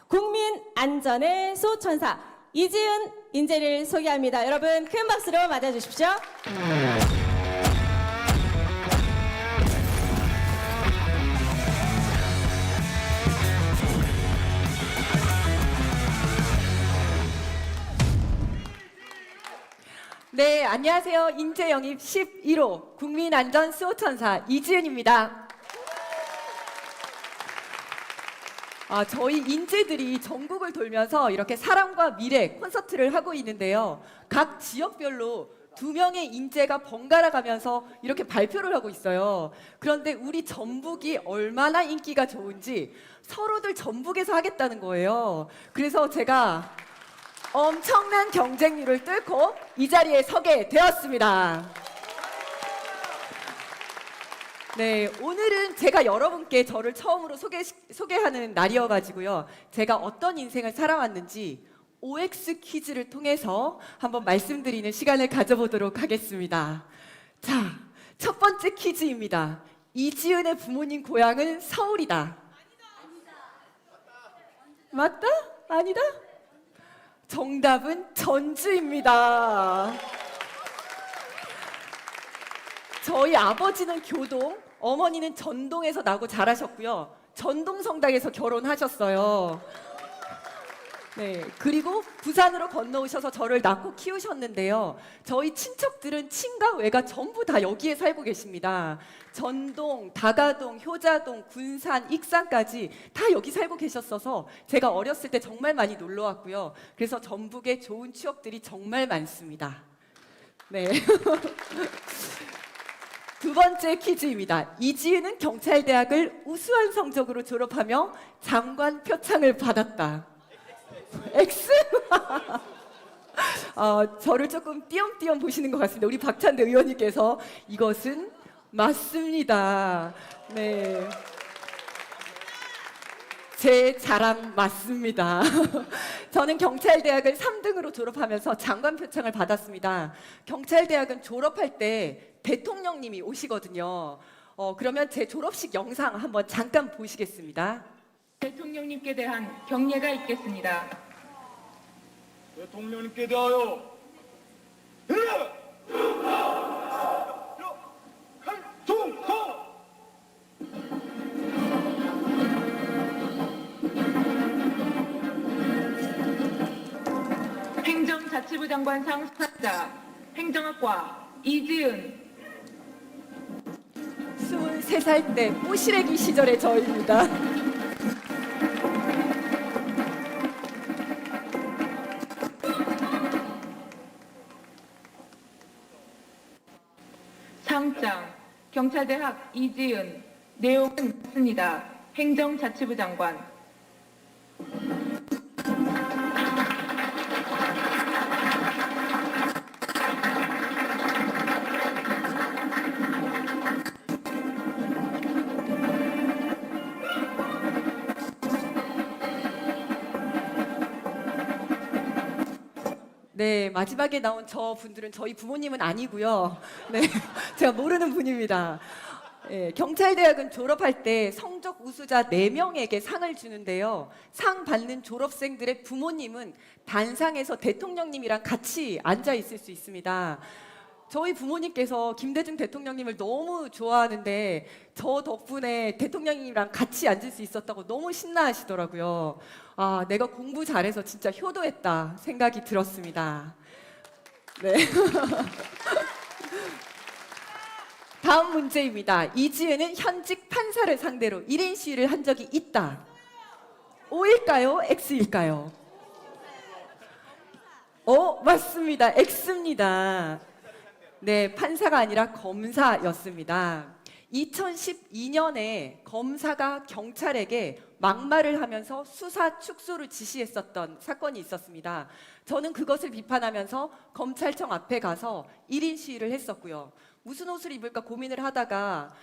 국민 안전의 수호천사 이지은 인재를 소개합니다. 여러분 큰 박수로 맞아주십시오. 네, 안녕하세요. 인재 영입 11호 국민안전 수호천사 이지은입니다. 저희 인재들이 전국을 돌면서 이렇게 사랑과 미래 콘서트를 하고 있는데요. 각 지역별로 2명의 인재가 번갈아 가면서 이렇게 발표를 하고 있어요. 그런데 우리 전북이 얼마나 인기가 좋은지 서로들 전북에서 하겠다는 거예요. 그래서 제가 엄청난 경쟁률을 뚫고 이 자리에 서게 되었습니다. 네, 오늘은 제가 여러분께 저를 처음으로 소개하는 날이어가지고요. 제가 어떤 인생을 살아왔는지 OX 퀴즈를 통해서 한번 말씀드리는 시간을 가져보도록 하겠습니다. 자, 첫 번째 퀴즈입니다. 이지은의 부모님 고향은 서울이다. 맞다? 아니다? 정답은 전주입니다. 저희 아버지는 교동, 어머니는 전동에서 나고 자라셨고요. 전동성당에서 결혼하셨어요. 네, 그리고 부산으로 건너오셔서 저를 낳고 키우셨는데요. 저희 친척들은 친가 외가 전부 다 여기에 살고 계십니다. 전동, 다가동, 효자동, 군산, 익산까지 다 여기 살고 계셨어서 제가 어렸을 때 정말 많이 놀러 왔고요. 그래서 전북에 좋은 추억들이 정말 많습니다. 네. 두 번째 퀴즈입니다. 이지은은 경찰대학을 우수한 성적으로 졸업하며 장관 표창을 받았다. X? 저를 조금 띄엄띄엄 보시는 것 같습니다. 우리 박찬대 의원님께서 이것은 맞습니다. 네. 제 자랑 맞습니다. 저는 경찰대학을 3등으로 졸업하면서 장관 표창을 받았습니다. 경찰대학은 졸업할 때 대통령님이 오시거든요. 그러면 제 졸업식 영상 한번 잠깐 보시겠습니다. 대통령님께 대한 경례가 있겠습니다. 대통령님께 대하여 총성! 행정자치부 장관상 수상자 행정학과 이지은. 23살 때 꼬시래기 시절의 저입니다. 상장 경찰대학 이지은. 내용은 맞습니다. 행정자치부 장관. 네, 마지막에 나온 저 분들은 저희 부모님은 아니고요. 네, 제가 모르는 분입니다. 예, 경찰대학은 졸업할 때 성적 우수자 4명에게 상을 주는데요. 상 받는 졸업생들의 부모님은 단상에서 대통령님이랑 같이 앉아 있을 수 있습니다. 저희 부모님께서 김대중 대통령님을 너무 좋아하는데 저 덕분에 대통령님이랑 같이 앉을 수 있었다고 너무 신나하시더라고요. 내가 공부 잘해서 진짜 효도했다 생각이 들었습니다. 네. 다음 문제입니다. 이지은은 현직 판사를 상대로 1인 시위를 한 적이 있다. O일까요? X일까요? 맞습니다. X입니다. 네, 판사가 아니라 검사였습니다. 2012년에 검사가 경찰에게 막말을 하면서 수사 축소를 지시했었던 사건이 있었습니다. 저는 그것을 비판하면서 검찰청 앞에 가서 1인 시위를 했었고요. 무슨 옷을 입을까 고민을 하다가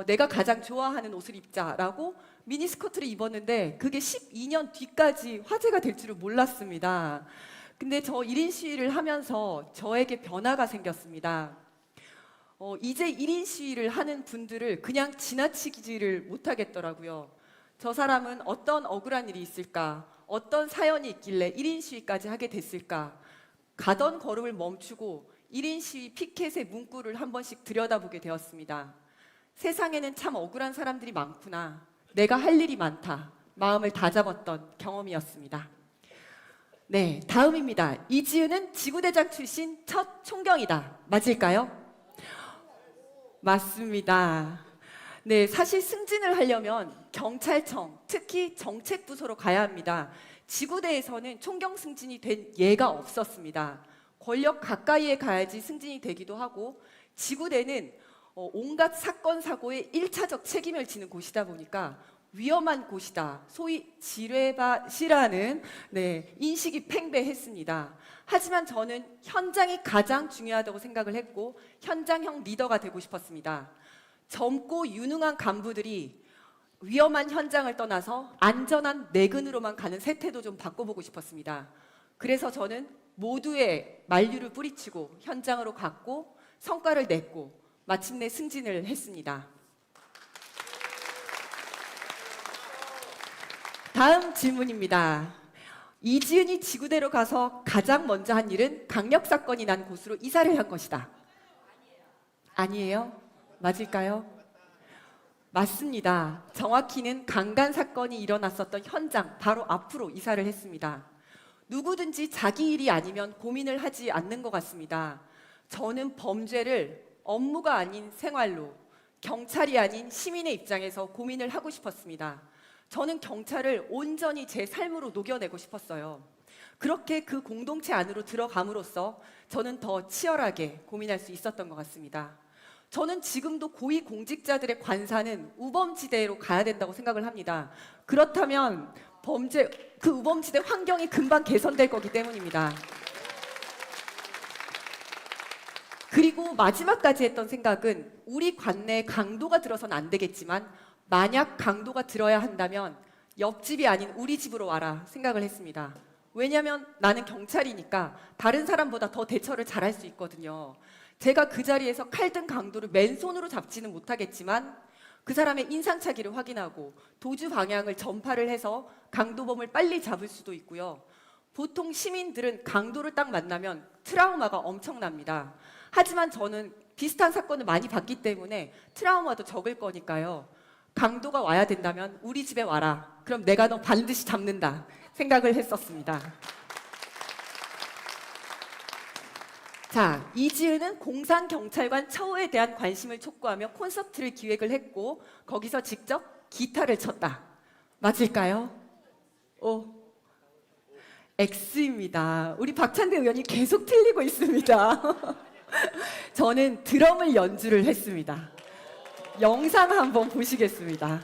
내가 가장 좋아하는 옷을 입자라고 미니스커트를 입었는데 그게 12년 뒤까지 화제가 될 줄을 몰랐습니다. 근데 저 1인 시위를 하면서 저에게 변화가 생겼습니다. 이제 1인 시위를 하는 분들을 그냥 지나치지를 못하겠더라고요. 저 사람은 어떤 억울한 일이 있을까? 어떤 사연이 있길래 1인 시위까지 하게 됐을까? 가던 걸음을 멈추고 1인 시위 피켓의 문구를 한 번씩 들여다보게 되었습니다. 세상에는 참 억울한 사람들이 많구나. 내가 할 일이 많다. 마음을 다잡았던 경험이었습니다. 네, 다음입니다. 이지은은 지구대장 출신 첫 총경이다. 맞을까요? 맞습니다. 네, 사실 승진을 하려면 경찰청, 특히 정책부서로 가야 합니다. 지구대에서는 총경 승진이 된 예가 없었습니다. 권력 가까이에 가야지 승진이 되기도 하고, 지구대는 온갖 사건 사고에 1차적 책임을 지는 곳이다 보니까 위험한 곳이다. 소위 지뢰밭이라는 인식이 팽배했습니다. 하지만 저는 현장이 가장 중요하다고 생각을 했고 현장형 리더가 되고 싶었습니다. 젊고 유능한 간부들이 위험한 현장을 떠나서 안전한 내근으로만 가는 세태도 좀 바꿔보고 싶었습니다. 그래서 저는 모두의 만류를 뿌리치고 현장으로 갔고 성과를 냈고 마침내 승진을 했습니다. 다음 질문입니다. 이지은이 지구대로 가서 가장 먼저 한 일은 강력 사건이 난 곳으로 이사를 한 것이다. 아니에요? 맞을까요? 맞습니다. 정확히는 강간 사건이 일어났었던 현장 바로 앞으로 이사를 했습니다. 누구든지 자기 일이 아니면 고민을 하지 않는 것 같습니다. 저는 범죄를 업무가 아닌 생활로, 경찰이 아닌 시민의 입장에서 고민을 하고 싶었습니다. 저는 경찰을 온전히 제 삶으로 녹여내고 싶었어요. 그렇게 그 공동체 안으로 들어감으로써 저는 더 치열하게 고민할 수 있었던 것 같습니다. 저는 지금도 고위공직자들의 관사는 우범지대로 가야 된다고 생각을 합니다. 그렇다면 그 우범지대 환경이 금방 개선될 거기 때문입니다. 그리고 마지막까지 했던 생각은 우리 관내에 강도가 들어서는 안 되겠지만 만약 강도가 들어야 한다면 옆집이 아닌 우리 집으로 와라 생각을 했습니다. 왜냐하면 나는 경찰이니까 다른 사람보다 더 대처를 잘할 수 있거든요. 제가 그 자리에서 칼든 강도를 맨손으로 잡지는 못하겠지만 그 사람의 인상착의를 확인하고 도주 방향을 전파를 해서 강도범을 빨리 잡을 수도 있고요. 보통 시민들은 강도를 딱 만나면 트라우마가 엄청납니다. 하지만 저는 비슷한 사건을 많이 봤기 때문에 트라우마도 적을 거니까요. 강도가 와야 된다면 우리 집에 와라. 그럼 내가 너 반드시 잡는다 생각을 했었습니다. 자, 이지은은 공산경찰관 처우에 대한 관심을 촉구하며 콘서트를 기획을 했고 거기서 직접 기타를 쳤다. 맞을까요? X입니다. 우리 박찬대 의원이 계속 틀리고 있습니다. 저는 드럼을 연주를 했습니다. 영상 한번 보시겠습니다.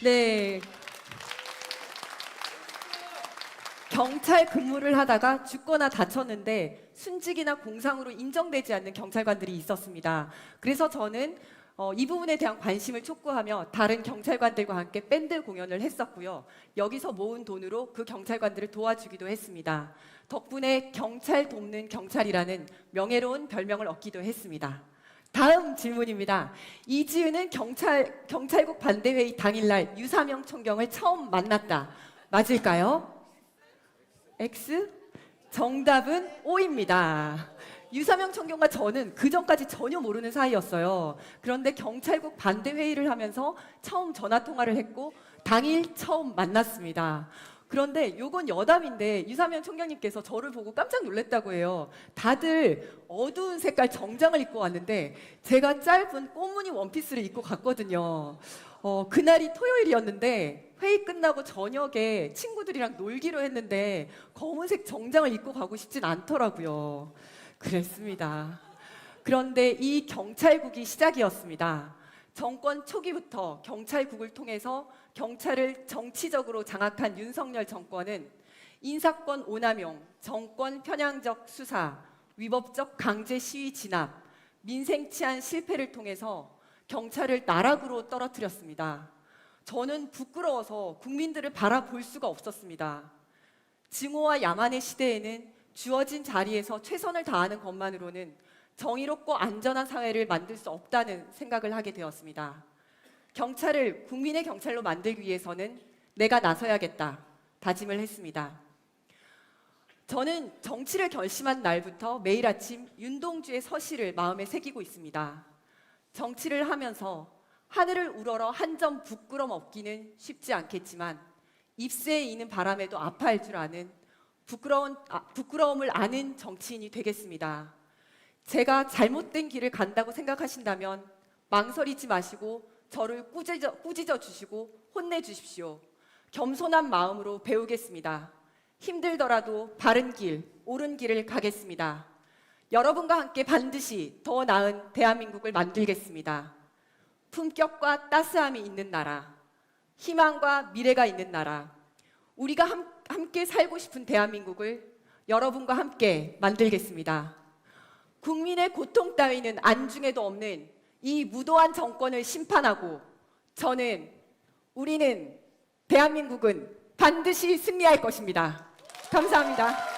네. 경찰 근무를 하다가 죽거나 다쳤는데 순직이나 공상으로 인정되지 않는 경찰관들이 있었습니다. 그래서 저는 이 부분에 대한 관심을 촉구하며 다른 경찰관들과 함께 밴드 공연을 했었고요. 여기서 모은 돈으로 그 경찰관들을 도와주기도 했습니다. 덕분에 경찰 돕는 경찰이라는 명예로운 별명을 얻기도 했습니다. 다음 질문입니다. 이지은은 경찰국 반대회의 당일날 유사명 총경을 처음 만났다. 맞을까요? X? 정답은 O입니다. 유사명 총경과 저는 그 전까지 전혀 모르는 사이였어요. 그런데 경찰국 반대 회의를 하면서 처음 전화 통화를 했고 당일 처음 만났습니다. 그런데 요건 여담인데 유사명 총경님께서 저를 보고 깜짝 놀랐다고 해요. 다들 어두운 색깔 정장을 입고 왔는데 제가 짧은 꽃무늬 원피스를 입고 갔거든요. 그날이 토요일이었는데 회의 끝나고 저녁에 친구들이랑 놀기로 했는데 검은색 정장을 입고 가고 싶진 않더라고요. 그랬습니다. 그런데 이 경찰국이 시작이었습니다. 정권 초기부터 경찰국을 통해서 경찰을 정치적으로 장악한 윤석열 정권은 인사권 오남용, 정권 편향적 수사, 위법적 강제 시위 진압, 민생 치안 실패를 통해서 경찰을 나락으로 떨어뜨렸습니다. 저는 부끄러워서 국민들을 바라볼 수가 없었습니다. 증오와 야만의 시대에는 주어진 자리에서 최선을 다하는 것만으로는 정의롭고 안전한 사회를 만들 수 없다는 생각을 하게 되었습니다. 경찰을 국민의 경찰로 만들기 위해서는 내가 나서야겠다 다짐을 했습니다. 저는 정치를 결심한 날부터 매일 아침 윤동주의 서시를 마음에 새기고 있습니다. 정치를 하면서 하늘을 우러러 한 점 부끄럼 없기는 쉽지 않겠지만 입새에 이는 바람에도 아파할 줄 아는 부끄러움을 아는 정치인이 되겠습니다. 제가 잘못된 길을 간다고 생각하신다면 망설이지 마시고 저를 꾸짖어 주시고 혼내 주십시오. 겸손한 마음으로 배우겠습니다. 힘들더라도 바른 길, 옳은 길을 가겠습니다. 여러분과 함께 반드시 더 나은 대한민국을 만들겠습니다. 품격과 따스함이 있는 나라, 희망과 미래가 있는 나라, 우리가 함께 살고 싶은 대한민국을 여러분과 함께 만들겠습니다. 국민의 고통 따위는 안중에도 없는 이 무도한 정권을 심판하고 우리는 대한민국은 반드시 승리할 것입니다. 감사합니다.